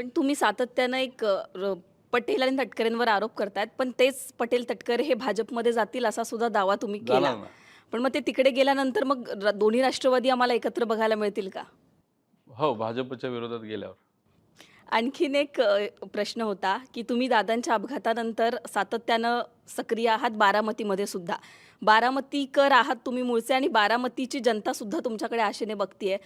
पण तुम्ही सातत्यानं पटेल आणि तटकरेंवर आरोप करतायत, पण तेच पटेल तटकरे हे भाजपमध्ये जातील असा सुद्धा दावा तुम्ही केला. जाणार ना. पण मग ते तिकडे गेल्यानंतर मग दोन्ही राष्ट्रवादी आम्हाला एकत्र बघायला मिळतील का? हो, भाजपच्या विरोधात गेल्यावर. आणखीन प्रश्न होता, की तुम्ही दादांच्या अपघातानंतर सातत्यानं सक्रिय आहात बारामतीमध्ये सुद्धा. बारामतीकर आहात तुम्ही मूळचे आणि बारामतीची जनता सुद्धा तुमच्याकडे आशेने बघतीये.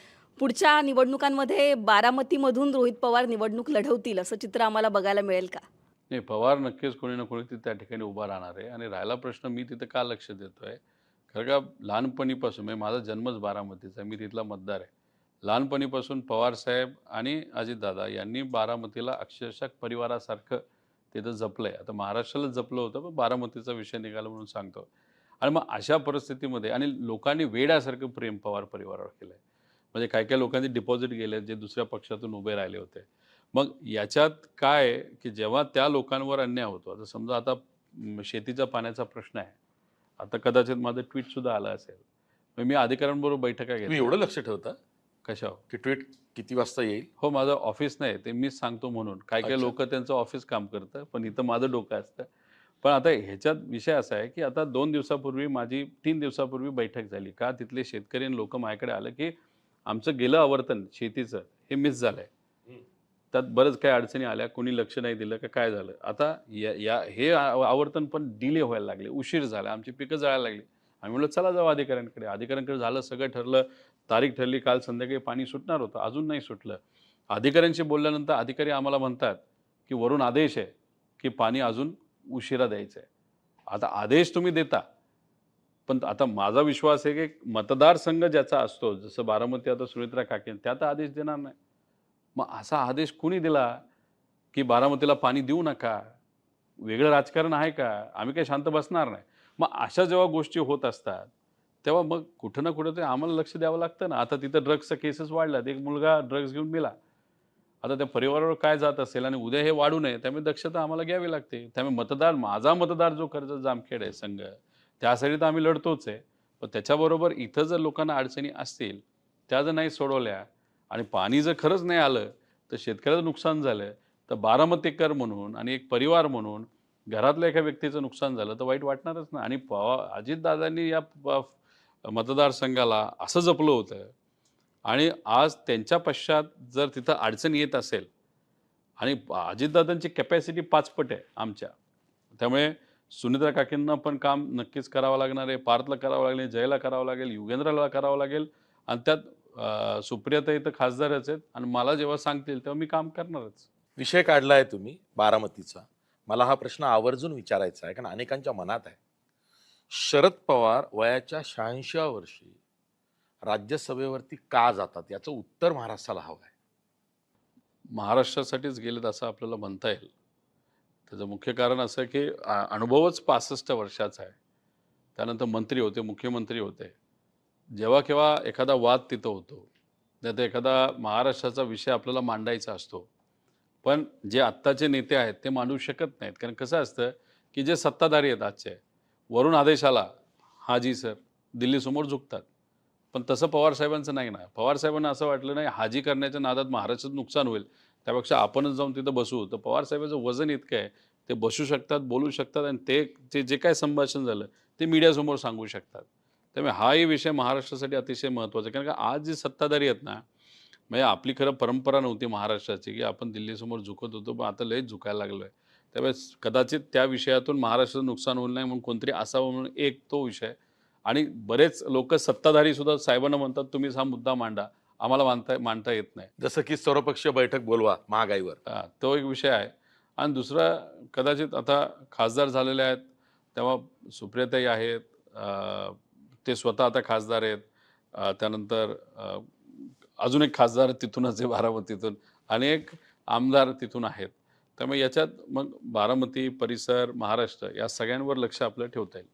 पुढच्या निवडणुकांमध्ये बारामतीमधून रोहित पवार निवडणूक लढवतील असं चित्र आम्हाला बघायला मिळेल का? नाही, पवार नक्कीच कोणी ना कोणी त्या ठिकाणी उभा राहणार आहे आणि राहिला प्रश्न मी तिथं का लक्ष देतोय? कारण का लहानपणीपासून म्हणजे माझा जन्मच बारामतीचा आहे. मी तिथला मतदार आहे. लहानपणीपासून पवारसाहेब आणि अजितदादा यांनी बारामतीला अक्षरशः परिवारासारखं तिथं जपलंय. आता महाराष्ट्रालाच जपलं होतं, पण बारामतीचा विषय निघाला म्हणून सांगतो. आणि मग अशा परिस्थितीमध्ये आणि लोकांनी वेड्यासारखं प्रेम पवार परिवारावर केलंय. म्हणजे काही-काही लोकांनी डिपॉझिट गेले, जे दुसऱ्या पक्षातून उभे राहिले होते. मग याच्यात काय आहे, की जेव्हा त्या लोकांवर अन्याय होतो, आता समजा आता शेतीच्या पाण्याचा प्रश्न आहे. आता कदाचित माझं ट्वीटसुद्धा आलं असेल. मग मी अधिकाऱ्यांबरोबर बैठका तुम्ही घेतल्या. एवढं लक्ष ठेवता कशावर? की ट्विट किती वाजता येईल? हो, माझं ऑफिस नाही, ते मीच सांगतो म्हणून. काही-काही अच्छा. लोकं त्यांचं ऑफिस काम करतं, पण इथं माझं डोकं असतं. पण आता ह्याच्यात विषय असा आहे, की आता 2 दिवसापूर्वी माझी 3 दिवसापूर्वी बैठक झाली. का तिथले शेतकरी आणि लोकं माझ्याकडे आलं, की आमचं गेलं आवर्तन शेतीचं हे मिस झालंय. त्यात बरंच काही अडचणी आल्या, कोणी लक्ष नाही दिलं का काय झालं. आता या या हे आवर्तन पण डिले व्हायला लागले, उशीर झाला, आमची पिकं जळायला लागली. आम्ही म्हटलं चला जाऊ अधिकाऱ्यांकडे. अधिकाऱ्यांकडे झालं, सगळं ठरलं, तारीख ठरली, काल संध्याकाळी पाणी सुटणार होतं, अजून नाही सुटलं. अधिकाऱ्यांशी बोलल्यानंतर अधिकारी आम्हाला म्हणतात, की वरून आदेश आहे, की पाणी अजून उशिरा द्यायचं आहे. आता आदेश तुम्ही देता, पण आता माझा विश्वास आहे, की मतदारसंघ ज्याचा असतो, जसं बारामती आता सुनेत्रा काके त्या तर आदेश देणार नाही. मग असा आदेश कुणी दिला, की बारामतीला पाणी देऊ नका? वेगळं राजकारण आहे का? आम्ही काही शांत बसणार नाही. मग अशा जेव्हा गोष्टी होत असतात, तेव्हा मग कुठं ना कुठेतरी आम्हाला लक्ष द्यावं लागतं ना. आता तिथं ड्रग्सच्या केसेस वाढल्यात. एक मुलगा ड्रग्ज घेऊन मेला. आता त्या परिवारावर काय जात असेल आणि उद्या हे वाढू नये, त्यामुळे दक्षता आम्हाला घ्यावी लागते. त्यामुळे माझा मतदार जो कर्जत जामखेड आहे संघ, त्यासाठी तर आम्ही लढतोच आहे. पण त्याच्याबरोबर इथं जर लोकांना अडचणी असतील, त्या जर नाही सोडवल्या आणि पाणी जर खरंच नाही आलं, तर शेतकऱ्याचं नुकसान झालं, तर बारामतीकर म्हणून आणि एक परिवार म्हणून घरातल्या एका व्यक्तीचं नुकसान झालं, तर वाईट वाटणारच ना. आणि अजितदादांनी या मतदारसंघाला असं जपलं होतं आणि आज त्यांच्या पश्चात जर तिथं अडचण येत असेल आणि अजितदादांची कॅपॅसिटी 5 पट आहे आमच्या. त्यामुळे सुनित्रा काकींना पण काम नक्कीच करावं लागणार आहे, पार्थला करावं लागेल, जयला करावं लागेल, युगेंद्रला करावं लागेल आणि त्यात सुप्रियाताई तर खासदारच आहेत आणि मला जेव्हा सांगतील तेव्हा मी काम करणारच. विषय काढलाय तुम्ही बारामतीचा. मला हा प्रश्न आवर्जून विचारायचा आहे, कारण अनेकांच्या मनात आहे. शरद पवार वयाच्या 86व्या वर्षी राज्यसभेवरती का जातात? याचं उत्तर महाराष्ट्राला हवं आहे. महाराष्ट्रासाठीच गेलेत असं आपल्याला म्हणता येईल. त्याचं मुख्य कारण असं आहे, की अनुभवच 65 वर्षाचा आहे. त्यानंतर मंत्री होते, मुख्यमंत्री होते. जेव्हा केव्हा एखादा वाद तिथं होतो, नाहीतर एखादा महाराष्ट्राचा विषय आपल्याला मांडायचा असतो. पण जे आत्ताचे नेते आहेत ते मांडू शकत नाहीत. कारण कसं असतं, की जे सत्ताधारी आहेत आजचे, वरून आदेश आला, "हां जी सर." दिल्लीसमोर झुकतात. पण तसं पवारसाहेबांचं नाही ना. पवारसाहेबांना असं वाटलं नाही हाजी करण्याच्या नादात महाराष्ट्राचं नुकसान होईल. त्यापेक्षा आपणच जाऊन तिथं बसू. तर पवारसाहेबांचं वजन इतकं आहे, ते बसू शकतात, बोलू शकतात आणि ते जे काही संभाषण झालं, ते मीडियासमोर सांगू शकतात. त्यामुळे हाही विषय महाराष्ट्रासाठी अतिशय महत्त्वाचा आहे. कारण का आज जे सत्ताधारी आहेत ना, म्हणजे आपली खरं परंपरा नव्हती महाराष्ट्राची, की आपण दिल्लीसमोर झुकत होतो, पण आता लयच झुकायला लागलोय. त्यामुळे कदाचित त्या विषयातून महाराष्ट्राचं नुकसान होऊ नये म्हणून कोणतरी असावं म्हणून एक तो विषय. आणि बरेच लोकं सत्ताधारी सुद्धा साहेबांना म्हणतात, "तुम्हीच हा मुद्दा मांडा. आम्हाला मांडता येत नाही." जसं की सर्वपक्षीय बैठक बोलवा महागाईवर. तो एक विषय आहे. आणि दुसरा कदाचित आता खासदार झालेले आहेत, तेव्हा सुप्रियाताई आहेत. ते स्वतः आता खासदार आहेत. त्यानंतर अजून एक खासदार तिथूनच आहे बारामतीतून. अनेक आमदार तिथून आहेत. त्यामुळे याच्यात मग बारामती, परिसर, महाराष्ट्र या सगळ्यांवर लक्ष आपलं ठेवता येईल.